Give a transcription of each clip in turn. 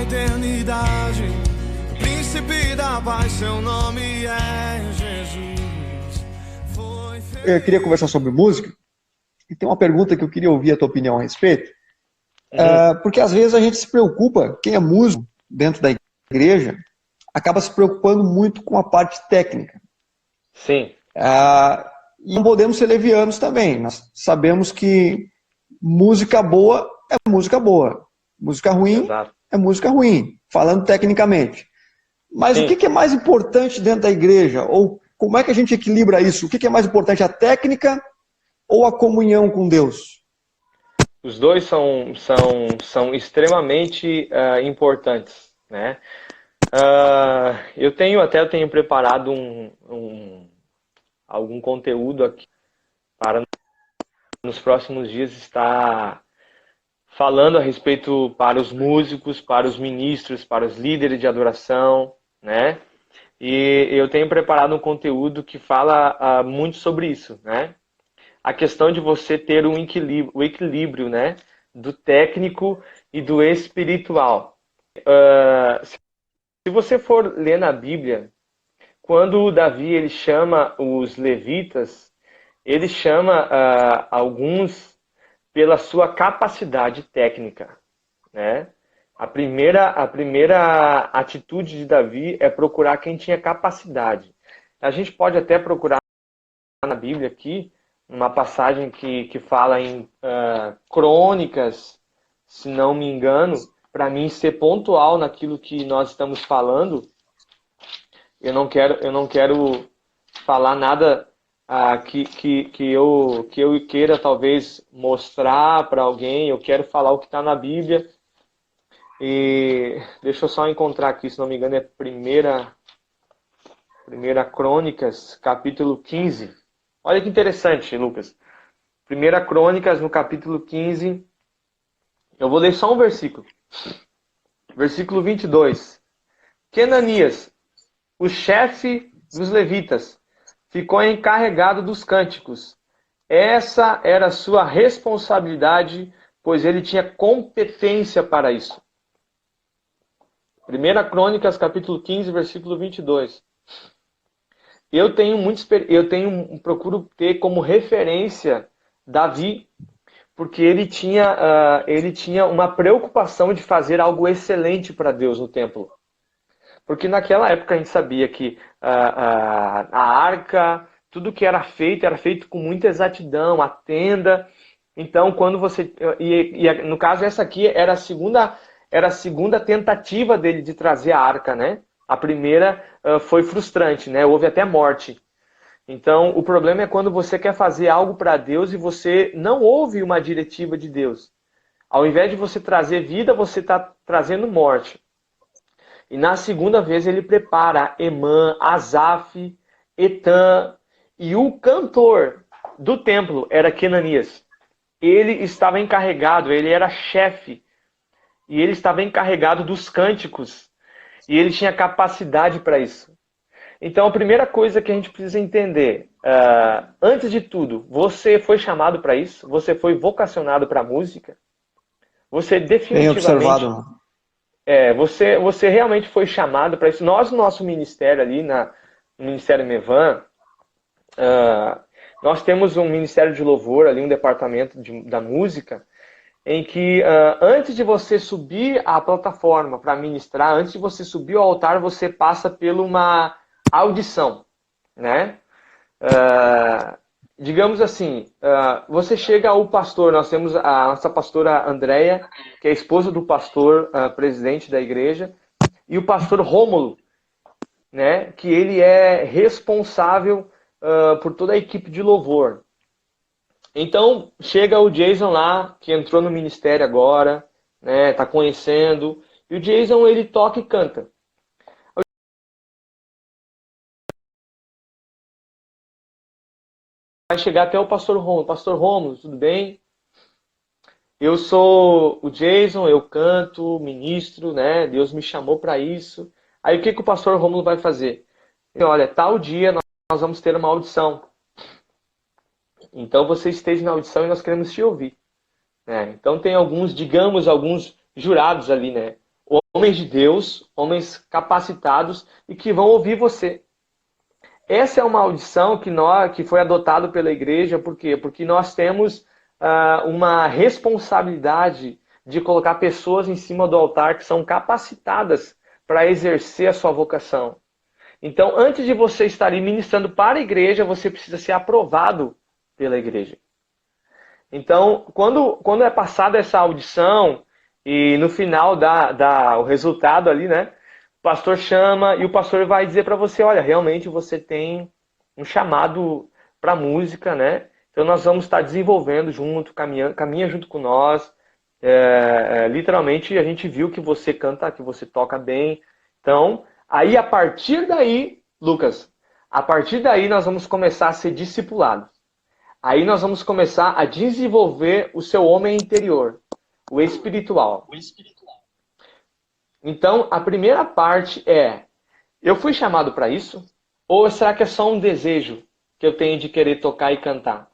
eternidade. Príncipe da paz, seu nome é Jesus. Eu queria conversar sobre música e tem uma pergunta que eu queria ouvir a tua opinião a respeito. Porque às vezes a gente se preocupa, quem é músico dentro da igreja, acaba se preocupando muito com a parte técnica. Sim. E não podemos ser levianos também. Nós sabemos que música boa é música boa. Música ruim Exato. é música ruim, falando tecnicamente. Mas Sim. o que é mais importante dentro da igreja? Ou como é que a gente equilibra isso? O que é mais importante, a técnica ou a comunhão com Deus? Os dois são extremamente importantes, né? Eu tenho preparado algum conteúdo aqui para nos próximos dias estar falando a respeito para os músicos, para os ministros, para os líderes de adoração, né? E eu tenho preparado um conteúdo que fala muito sobre isso, né? A questão de você ter o equilíbrio, né? Do técnico e do espiritual. Se você for ler na Bíblia, quando Davi ele chama os levitas, ele chama alguns pela sua capacidade técnica, né? A primeira atitude de Davi é procurar quem tinha capacidade. A gente pode até procurar na Bíblia aqui uma passagem que fala em crônicas, se não me engano, para mim ser pontual naquilo que nós estamos falando. Eu não quero falar nada que eu queira talvez mostrar para alguém. Eu quero falar o que está na Bíblia. E deixa eu só encontrar aqui, se não me engano, é primeira Crônicas, capítulo 15. Olha que interessante, Lucas. Primeira Crônicas, no capítulo 15. Eu vou ler só um versículo. Versículo 22. Kenanias, o chefe dos levitas, ficou encarregado dos cânticos. Essa era a sua responsabilidade, pois ele tinha competência para isso. Primeira Crônicas, capítulo 15, versículo 22. Procuro ter como referência Davi, porque ele tinha uma preocupação de fazer algo excelente para Deus no templo. Porque naquela época a gente sabia que a arca, tudo que era feito com muita exatidão, a tenda. Então, quando você... no caso, essa aqui era a segunda tentativa dele de trazer a arca, né? A primeira foi frustrante, né? Houve até morte. Então, o problema é quando você quer fazer algo para Deus e você não ouve uma diretiva de Deus. Ao invés de você trazer vida, você está trazendo morte. E na segunda vez ele prepara Emã, Asaf, Etan, e o cantor do templo era Kenanias. Ele estava encarregado, ele era chefe, e ele estava encarregado dos cânticos, e ele tinha capacidade para isso. Então a primeira coisa que a gente precisa entender, antes de tudo, você foi chamado para isso? Você foi vocacionado para a música? Você Bem definitivamente... observado. Você realmente foi chamado para isso. Nós, no nosso ministério ali, no Ministério Mevan, nós temos um Ministério de Louvor ali, um departamento da música, em que antes de você subir à plataforma para ministrar, antes de você subir ao altar, você passa por uma audição, né? Digamos assim, você chega ao pastor, nós temos a nossa pastora Andréia, que é a esposa do pastor presidente da igreja, e o pastor Rômulo, né, que ele é responsável por toda a equipe de louvor. Então, chega o Jason lá, que entrou no ministério agora, né, tá conhecendo, e o Jason, ele toca e canta. Vai chegar até o pastor Rômulo. Pastor Rômulo, tudo bem? Eu sou o Jason, eu canto, ministro, né? Deus me chamou para isso. Aí o que o pastor Rômulo vai fazer? Olha, tal dia nós vamos ter uma audição. Então você esteja na audição e nós queremos te ouvir. Então tem alguns jurados ali, né? homens de Deus, homens capacitados e que vão ouvir você. Essa é uma audição que foi adotado pela igreja, por quê? Porque nós temos uma responsabilidade de colocar pessoas em cima do altar que são capacitadas para exercer a sua vocação. Então, antes de você estar ministrando para a igreja, você precisa ser aprovado pela igreja. Então, quando é passada essa audição e no final dá o resultado ali, né? O pastor chama e o pastor vai dizer para você, olha, realmente você tem um chamado para música, né? Então nós vamos estar desenvolvendo junto, caminha junto com nós. Literalmente a gente viu que você canta, que você toca bem. Então, aí a partir daí, Lucas, a partir daí nós vamos começar a ser discipulados. Aí nós vamos começar a desenvolver o seu homem interior, o espiritual. Então, a primeira parte é, eu fui chamado para isso? Ou será que é só um desejo que eu tenho de querer tocar e cantar?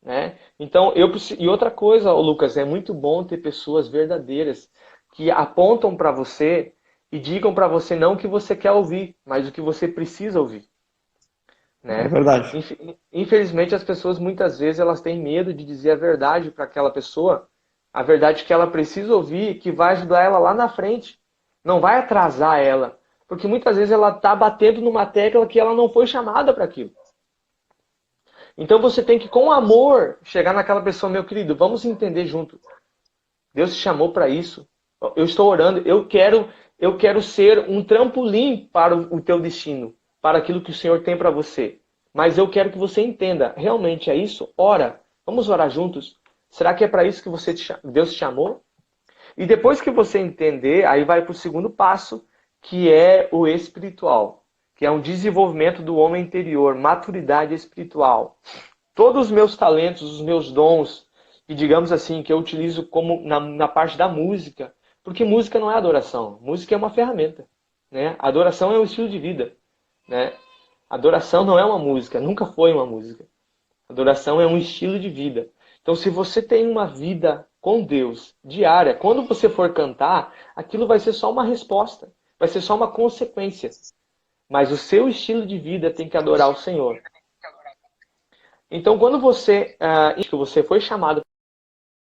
Né? Então, e outra coisa, Lucas, é muito bom ter pessoas verdadeiras que apontam para você e digam para você não o que você quer ouvir, mas o que você precisa ouvir. Né? É verdade. Infelizmente, as pessoas muitas vezes elas têm medo de dizer a verdade para aquela pessoa, a verdade que ela precisa ouvir, que vai ajudar ela lá na frente. Não vai atrasar ela. Porque muitas vezes ela está batendo numa tecla que ela não foi chamada para aquilo. Então você tem que, com amor, chegar naquela pessoa, meu querido, vamos entender junto. Deus te chamou para isso. Eu estou orando, eu quero ser um trampolim para o teu destino, para aquilo que o Senhor tem para você. Mas eu quero que você entenda, realmente é isso? Ora, vamos orar juntos? Será que é para isso que Deus te chamou? E depois que você entender, aí vai para o segundo passo, que é o espiritual, que é um desenvolvimento do homem interior, maturidade espiritual. Todos os meus talentos, os meus dons, e digamos assim, que eu utilizo como na parte da música, porque música não é adoração, música é uma ferramenta. Né? Adoração é um estilo de vida. Né? Adoração não é uma música, nunca foi uma música. Adoração é um estilo de vida. Então, se você tem uma vida com Deus diária, quando você for cantar, aquilo vai ser só uma resposta, vai ser só uma consequência. Mas o seu estilo de vida tem que adorar o Senhor. Então, quando você foi chamado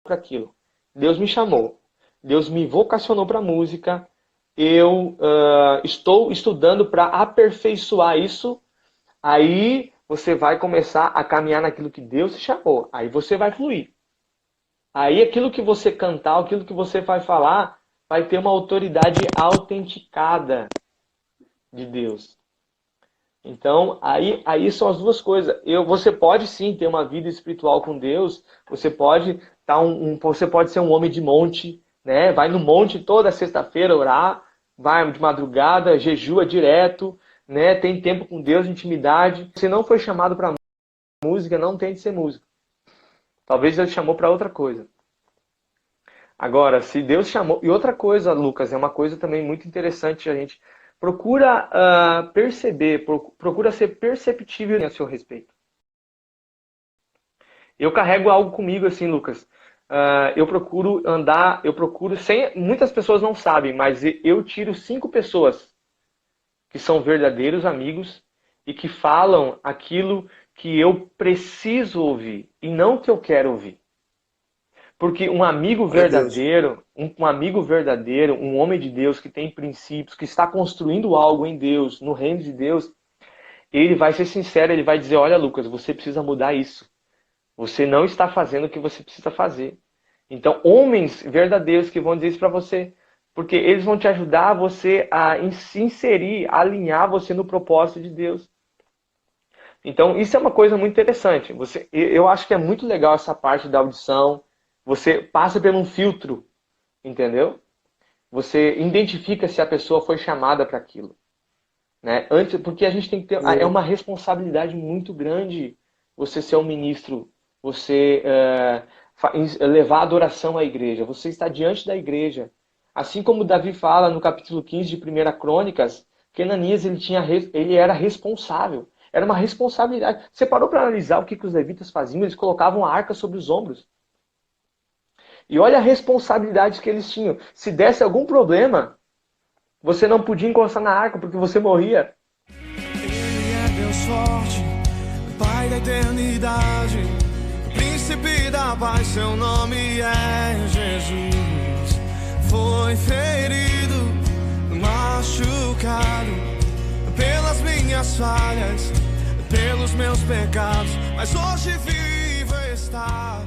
para aquilo, Deus me chamou, Deus me vocacionou para a música, eu estou estudando para aperfeiçoar isso, aí você vai começar a caminhar naquilo que Deus te chamou. Aí você vai fluir. Aí aquilo que você cantar, aquilo que você vai falar, vai ter uma autoridade autenticada de Deus. Então, aí são as duas coisas. Você pode sim ter uma vida espiritual com Deus, você pode você pode ser um homem de monte, né? Vai no monte toda sexta-feira orar, vai de madrugada, jejua direto, né? Tem tempo com Deus, intimidade. Se não foi chamado para música, não tente ser músico. Talvez Deus chamou para outra coisa. Agora, se Deus chamou... E outra coisa, Lucas, é uma coisa também muito interessante, a gente procura perceber, procura ser perceptível a seu respeito. Eu carrego algo comigo assim, Lucas. Eu procuro sem... Muitas pessoas não sabem, mas eu tiro 5 pessoas que são verdadeiros amigos e que falam aquilo que eu preciso ouvir e não o que eu quero ouvir. Porque um amigo verdadeiro, um homem de Deus que tem princípios, que está construindo algo em Deus, no reino de Deus, ele vai ser sincero, ele vai dizer, olha Lucas, você precisa mudar isso. Você não está fazendo o que você precisa fazer. Então, homens verdadeiros que vão dizer isso para você, porque eles vão te ajudar você a se inserir, a alinhar você no propósito de Deus. Então, isso é uma coisa muito interessante. Eu acho que é muito legal essa parte da audição. Você passa por um filtro, entendeu? Você identifica se a pessoa foi chamada para aquilo. Né? Porque a gente tem que ter... É uma responsabilidade muito grande você ser um ministro, você levar adoração à igreja, você está diante da igreja. Assim como Davi fala no capítulo 15 de 1 Crônicas, que Ananias ele era responsável. Era uma responsabilidade. Você parou para analisar o que os levitas faziam? Eles colocavam a arca sobre os ombros. E olha a responsabilidade que eles tinham. Se desse algum problema, você não podia encostar na arca porque você morria. Ele é Deus forte, Pai da eternidade, Príncipe da paz, seu nome é Jesus. Foi ferido, machucado pelas minhas falhas, pelos meus pecados, mas hoje vivo está.